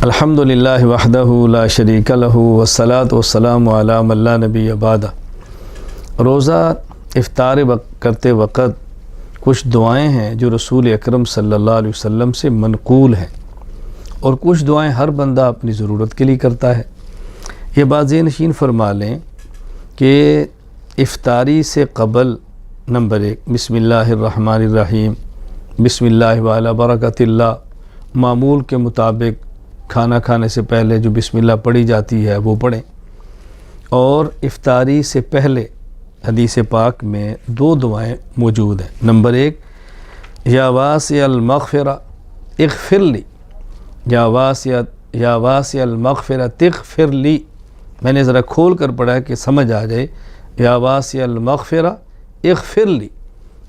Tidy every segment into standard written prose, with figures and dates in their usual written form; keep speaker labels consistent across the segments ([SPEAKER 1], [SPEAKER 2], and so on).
[SPEAKER 1] الحمدللہ وحدہ لا شریک لہ والصلاۃ والسلام علی من لا نبی بعدہ۔ روزہ افطار کرتے وقت کچھ دعائیں ہیں جو رسول اکرم صلی اللہ علیہ وسلم سے منقول ہیں، اور کچھ دعائیں ہر بندہ اپنی ضرورت کے لیے کرتا ہے۔ یہ بات ذہن نشین فرما لیں کہ افطاری سے قبل نمبر 1 بسم اللہ الرحمن الرحیم، بسم اللہ وعلی برکۃ اللہ، معمول کے مطابق کھانا کھانے سے پہلے جو بسم اللہ پڑھی جاتی ہے وہ پڑھیں۔ اور افطاری سے پہلے حدیث پاک میں 2 دعائیں موجود ہیں۔ نمبر 1 یا واسع المغفرہ اغفر لی، یا واسع المغفرہ اغفر لی، میں نے ذرا کھول کر پڑھا ہے کہ سمجھ آ جائے۔ یا واسع المغفرہ اغفر لی،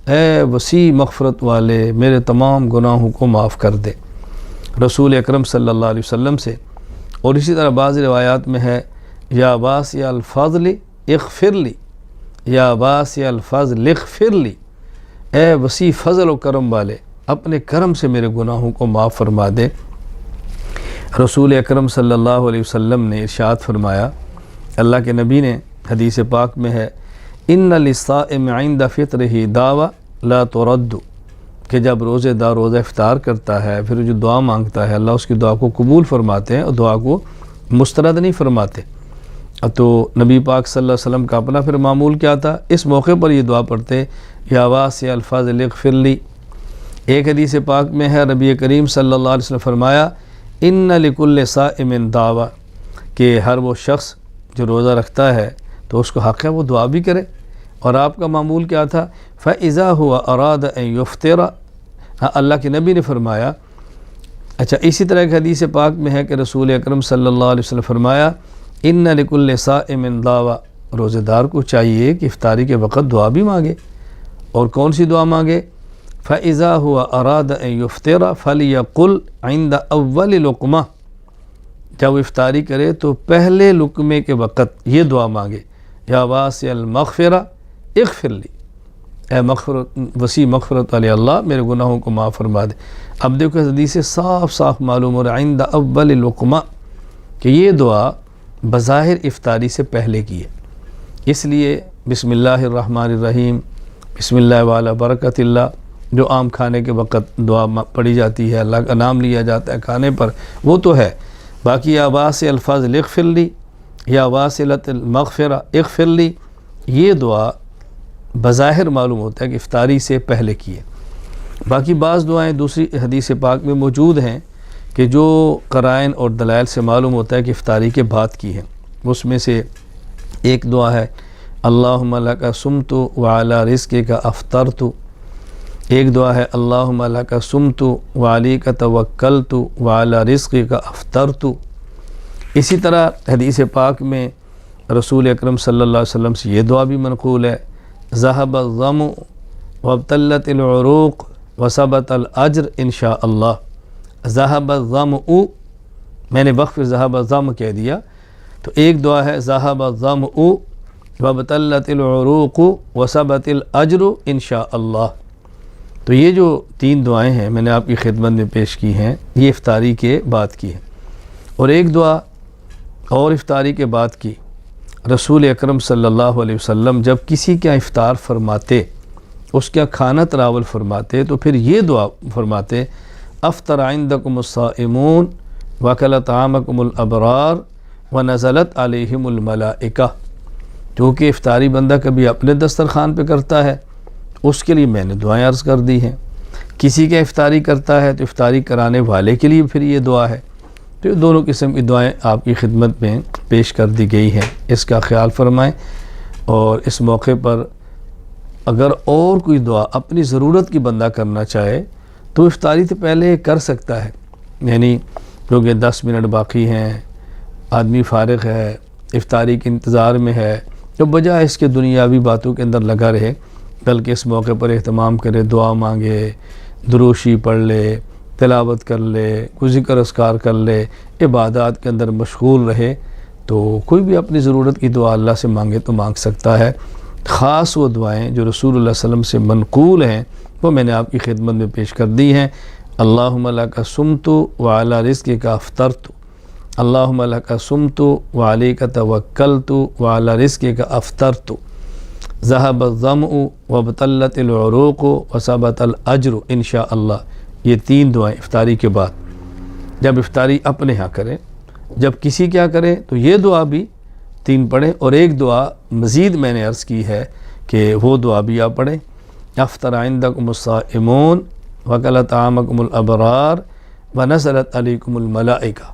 [SPEAKER 1] اے وسیع مغفرت والے میرے تمام گناہوں کو معاف کر دے، رسول اکرم صلی اللہ علیہ وسلم سے۔ اور اسی طرح بعض روایات میں ہے یا واسع الفضل اغفر لی، یا واسع الفضل اغفر لی، اے وسیع فضل و کرم والے اپنے کرم سے میرے گناہوں کو معاف فرما دے۔ رسول اکرم صلی اللہ علیہ وسلم نے ارشاد فرمایا، اللہ کے نبی نے حدیث پاک میں ہے ان للصائم عند فطرہ دعوی لا ترد، کہ جب روزے دار روزہ افطار کرتا ہے پھر جو دعا مانگتا ہے اللہ اس کی دعا کو قبول فرماتے ہیں اور دعا کو مسترد نہیں فرماتے۔ تو نبی پاک صلی اللہ علیہ وسلم کا اپنا پھر معمول کیا تھا، اس موقع پر یہ دعا پڑھتے یا واسع الفضل اغفر لی۔ ایک حدیث پاک میں ہے نبی کریم صلی اللہ علیہ وسلم فرمایا ان لکل صائم دعوی، کہ ہر وہ شخص جو روزہ رکھتا ہے تو اس کو حق ہے وہ دعا بھی کرے۔ اور آپ کا معمول کیا تھا فَإِذَا هُوَ أَرَادَ أَن يُفْطِرَ، اللہ کے نبی نے فرمایا۔ اچھا، اسی طرح ایک حدیث پاک میں ہے کہ رسول اکرم صلی اللہ علیہ وسلم فرمایا ان لکل صائم دعوی، روزے دار کو چاہیے کہ افطاری کے وقت دعا بھی مانگے۔ اور کون سی دعا مانگے؟ فَإِذَا هُوَ أَرَادَ أَن يُفْطِرَ فَلْيَقُلْ عِنْدَ أَوَّلِ لُقْمَةٍ، جب وہ افطاری کرے تو پہلے لقمے کے وقت یہ دعا مانگے یا واسع المغفرہ اغفر لی، اے مغفرت وسیع مغفرت والے اللہ میرے گناہوں کو معاف فرما دے۔ اب دیکھو حدیث سے صاف صاف معلوم ہو رہا ہے عند اول لقمہ کہ یہ دعا بظاہر افطاری سے پہلے کی ہے۔ اس لیے بسم اللہ الرحمن الرحیم، بسم اللہ وعلی برکۃ اللہ جو عام کھانے کے وقت دعا پڑھی جاتی ہے، اللہ کا نام لیا جاتا ہے کھانے پر، وہ تو ہے۔ باقی یا واسع الفضل اغفر لی، یا واسعۃ المغفرہ اغفر لی، یہ دعا بظاہر معلوم ہوتا ہے کہ افطاری سے پہلے کی ہے۔ باقی بعض دعائیں دوسری حدیث پاک میں موجود ہیں کہ جو قرائن اور دلائل سے معلوم ہوتا ہے کہ افطاری کے بعد کی ہیں۔ اس میں سے ایک دعا ہے اللہم لک صمت وعلی رزقک افطرت، ایک دعا ہے اللہم لک صمت وعلیک توکلت وعلی رزقک افطرت۔ اسی طرح حدیث پاک میں رسول اکرم صلی اللہ علیہ وسلم سے یہ دعا بھی منقول ہے ذہب الظمأ وابتلت العروق وثبت الاجر انشاء اللہ۔ ذہب الظمأ، میں نے وقف ذہب الظمأ کہہ دیا، تو ایک دعا ہے ذہب الظمأ وابتلت العروق وثبت الاجر انشاء اللہ۔ تو یہ جو 3 دعائیں ہیں میں نے آپ کی خدمت میں پیش کی ہیں، یہ افطاری کے بعد کی ہیں۔ اور ایک دعا اور افطاری کے بعد کی، رسول اکرم صلی اللہ علیہ وسلم جب کسی کا افطار فرماتے، اس کا کھانا تناول فرماتے، تو پھر یہ دعا فرماتے افطر عندکم الصائمون وکل طعامکم الابرار ونزلت علیہم الملائکہ، کیونکہ افطاری بندہ کبھی اپنے دسترخوان پہ کرتا ہے، اس کے لیے میں نے دعائیں عرض کر دی ہیں۔ کسی کا افطاری کرتا ہے تو افطاری کرانے والے کے لیے پھر یہ دعا ہے۔ تو یہ دونوں قسم کی دعائیں آپ کی خدمت میں پیش کر دی گئی ہیں، اس کا خیال فرمائیں۔ اور اس موقع پر اگر اور کوئی دعا اپنی ضرورت کی بندہ کرنا چاہے تو افطاری سے پہلے کر سکتا ہے، یعنی کیونکہ 10 منٹ باقی ہیں، آدمی فارغ ہے، افطاری کے انتظار میں ہے، تو بجائے اس کے دنیاوی باتوں کے اندر لگا رہے، بلکہ اس موقع پر اہتمام کرے، دعا مانگے، دروشی پڑھ لے، تلاوت کر لے، کوئی ذکر اذکار کر لے، عبادات کے اندر مشغول رہے، تو کوئی بھی اپنی ضرورت کی دعا اللہ سے مانگے تو مانگ سکتا ہے۔ خاص وہ دعائیں جو رسول اللہ صلی اللہ علیہ وسلم سے منقول ہیں وہ میں نے آپ کی خدمت میں پیش کر دی ہیں۔ اللہم لک صمت وعلی رزقک افطرت، اللہم لک صمت وعلیک توکلت وعلی رزقک افطرت ذہب الظمأ وابتلت العروق وثبت الاجر انشاء اللہ. یہ 3 دعائیں افطاری کے بعد جب افطاری اپنے ہاں کریں، جب کسی کیا کریں تو یہ دعا بھی 3 پڑھیں، اور ایک دعا مزید میں نے عرض کی ہے کہ وہ دعا بھی آپ پڑھیں. افطر عندکم الصائمون وکل طعامکم الابرار ونزلت علیکم الملائکہ.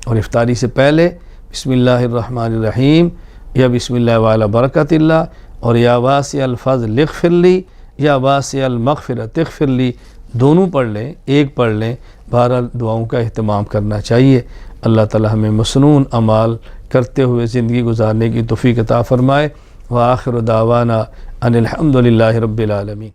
[SPEAKER 1] اور افطاری سے پہلے بسم اللہ الرحمن الرحیم یا بسم اللہ وعلی برکت اللہ، اور یا واسع الفضل اغفر لی یا واسع المغفرۃ اغفر لی، دونوں پڑھ لیں، ایک پڑھ لیں. بہرحال دعاؤں کا اہتمام کرنا چاہیے. اللہ تعالی ہمیں مسنون اعمال کرتے ہوئے زندگی گزارنے کی توفیق عطا فرمائے. وآخر دعوانا ان الحمد للہ رب العالمین.